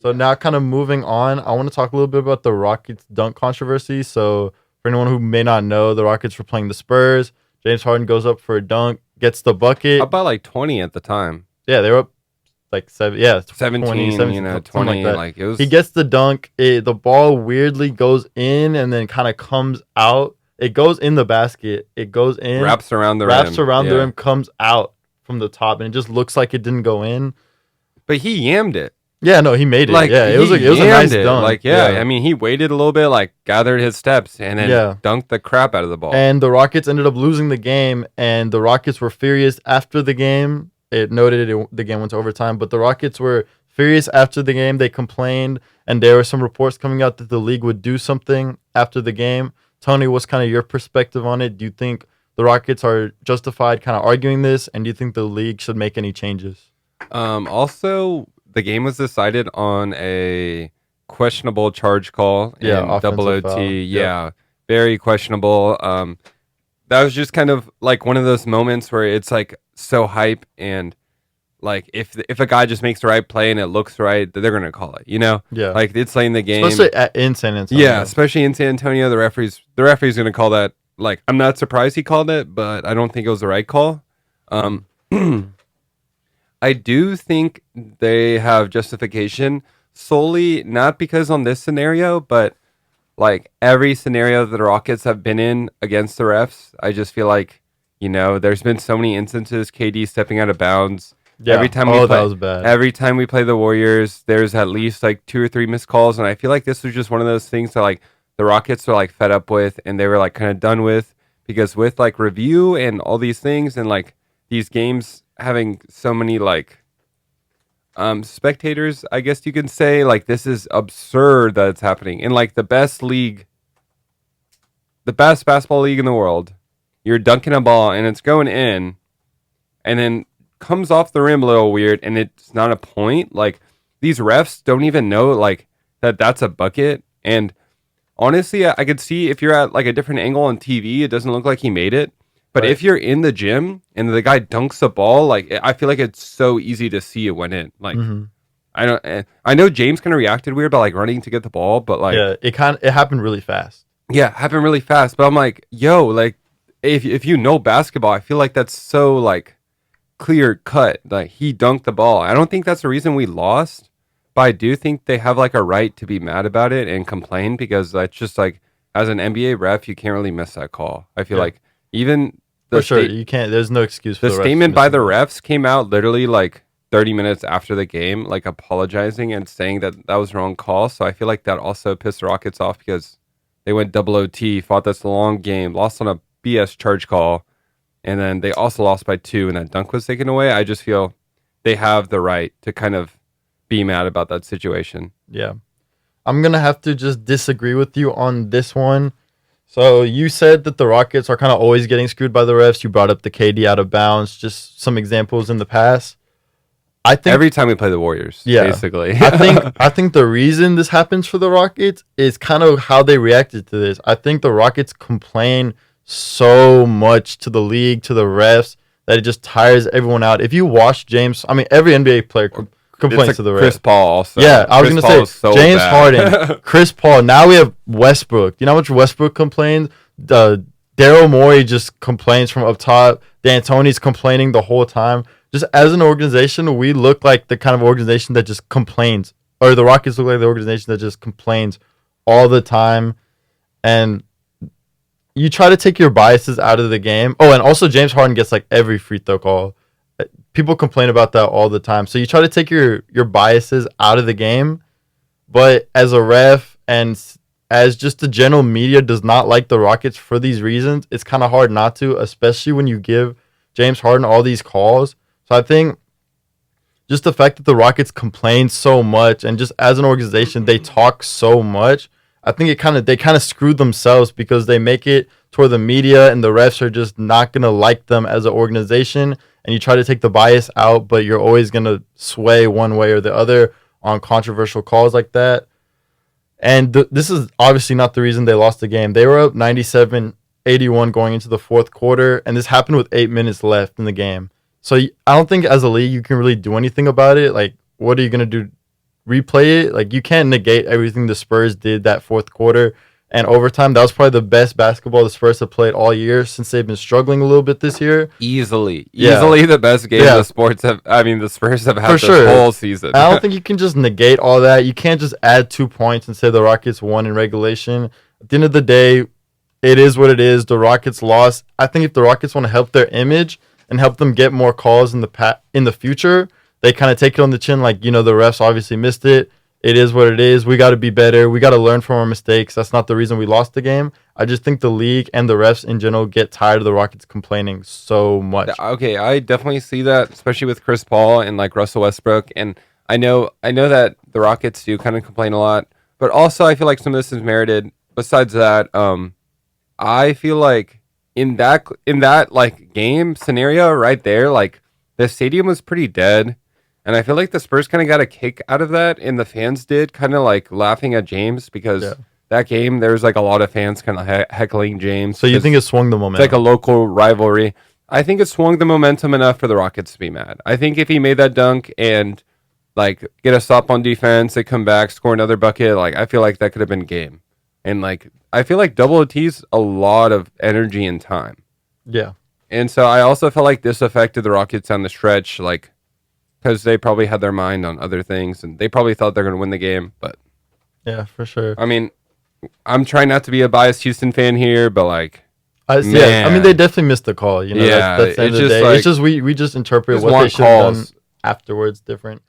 So now, kind of moving on, I want to talk a little bit about the Rockets dunk controversy. So for anyone who may not know, the Rockets were playing the Spurs. James Harden goes up for a dunk, gets the bucket. Up by like 20 at the time. Yeah, they were up like 20, 17, something like 20. that. Like it was. He gets the dunk. The ball weirdly goes in and then kind of comes out. It goes in the basket. It goes in, Wraps around the wraps rim. around the rim, comes out from the top, and it just looks like it didn't go in. But he yammed it. Yeah, no, he made it. Like, Yeah, it was a nice dunk. Like, I mean, he waited a little bit, like, gathered his steps, and then dunked the crap out of the ball. And the Rockets ended up losing the game, and the Rockets were furious after the game. It noted the game went to overtime, but the Rockets were furious after the game. They complained, and there were some reports coming out that the league would do something after the game. Tony, what's kind of your perspective on it? Do you think the Rockets are justified kind of arguing this, and do you think the league should make any changes? Also, the game was decided on a questionable charge call in double OT. Foul. Yeah, very questionable. That was just kind of like one of those moments where it's like so hype, and like if a guy just makes the right play and it looks right, they're gonna call it. You know, like it's late in the game, especially in San Antonio. Yeah, especially in San Antonio, the referee's gonna call that. Like, I'm not surprised he called it, but I don't think it was the right call. I do think they have justification solely not because on this scenario, but like every scenario that the Rockets have been in against the refs. I just feel like, there's been so many instances, KD stepping out of bounds. Yeah. Every time that was bad. Every time we play the Warriors, there's at least like 2 or 3 missed calls, and I feel like this was just one of those things that like the Rockets were like fed up with, and they were like kind of done with, because with like review and all these things, and like these games having so many like spectators, I guess you can say, like this is absurd that it's happening in like the best basketball league in the world. You're dunking a ball and it's going in, and then comes off the rim a little weird, and it's not a point. Like, these refs don't even know like that's a bucket. And honestly, I could see if you're at like a different angle on TV, it doesn't look like he made it. But if you're in the gym and the guy dunks the ball, like I feel like it's so easy to see it went in. Like, I know James kind of reacted weird by like running to get the ball, but like it happened really fast. Yeah, it happened really fast. But I'm like, yo, like if you know basketball, I feel like that's so like clear cut. Like, he dunked the ball. I don't think that's the reason we lost, but I do think they have like a right to be mad about it and complain, because that's just like, as an NBA ref, you can't really miss that call. I feel like even for sure you can't. There's no excuse for the statement by the refs came out literally like 30 minutes after the game, like apologizing and saying that was the wrong call. So I feel like that also pissed the Rockets off, because they went double OT, fought this long game, lost on a BS charge call, and then they also lost by 2, and that dunk was taken away. I just feel they have the right to kind of be mad about that situation. Yeah. I'm going to have to just disagree with you on this one. So you said that the Rockets are kind of always getting screwed by the refs. You brought up the KD out of bounds, just some examples in the past. I think every time we play the Warriors, basically. I think the reason this happens for the Rockets is kind of how they reacted to this. I think the Rockets complain so much to the league, to the refs, that it just tires everyone out. If you watch James, I mean, every NBA player complains to the refs. Chris Paul also. Yeah, I was going to say James Harden, Chris Paul. Now we have Westbrook. You know how much Westbrook complains? Daryl Morey just complains from up top. D'Antoni's complaining the whole time. Just as an organization, we look like the kind of organization that just complains. Or the Rockets look like the organization that just complains all the time. And you try to take your biases out of the game. Oh, and also James Harden gets like every free throw call. People complain about that all the time. So you try to take your biases out of the game. But as a ref and as just the general media does not like the Rockets for these reasons, it's kind of hard not to, especially when you give James Harden all these calls. So I think just the fact that the Rockets complain so much, and just as an organization they talk so much, I think they kind of screwed themselves, because they make it toward the media and the refs are just not going to like them as an organization, and you try to take the bias out, but you're always going to sway one way or the other on controversial calls like that. And this is obviously not the reason they lost the game. They were up 97-81 going into the fourth quarter, and this happened with 8 minutes left in the game. So I don't think as a league you can really do anything about it. Like, what are you going to do replay it, like you can't negate everything the Spurs did that fourth quarter and overtime. That was probably the best basketball the Spurs have played all year since they've been struggling a little bit this year. Easily the best game the Spurs have had this whole season. I don't think you can just negate all that. You can't just add 2 points and say the Rockets won in regulation. At the end of the day, it is what it is. The Rockets lost. I think if the Rockets want to help their image and help them get more calls in the future, they kind of take it on the chin. Like, the refs obviously missed it. It is what it is. We got to be better. We got to learn from our mistakes. That's not the reason we lost the game. I just think the league and the refs in general get tired of the Rockets complaining so much. Okay, I definitely see that, especially with Chris Paul and like Russell Westbrook. And I know that the Rockets do kind of complain a lot, but also I feel like some of this is merited. Besides that, I feel like in that like game scenario right there, like the stadium was pretty dead. And I feel like the Spurs kind of got a kick out of that, and the fans did, kind of like laughing at James because that game, there was like a lot of fans kind of heckling James. So you think it swung the momentum? It's like a local rivalry. I think it swung the momentum enough for the Rockets to be mad. I think if he made that dunk and like get a stop on defense, they come back, score another bucket, like I feel like that could have been game. And like I feel like double OT's a lot of energy and time. Yeah. And so I also felt like this affected the Rockets on the stretch, like, because they probably had their mind on other things, and they probably thought they're going to win the game. But yeah, for sure. I mean, I'm trying not to be a biased Houston fan here, but like, I mean, they definitely missed the call. Yeah, that's the end of the day. Like, it's just we just interpret what they should have done afterwards different.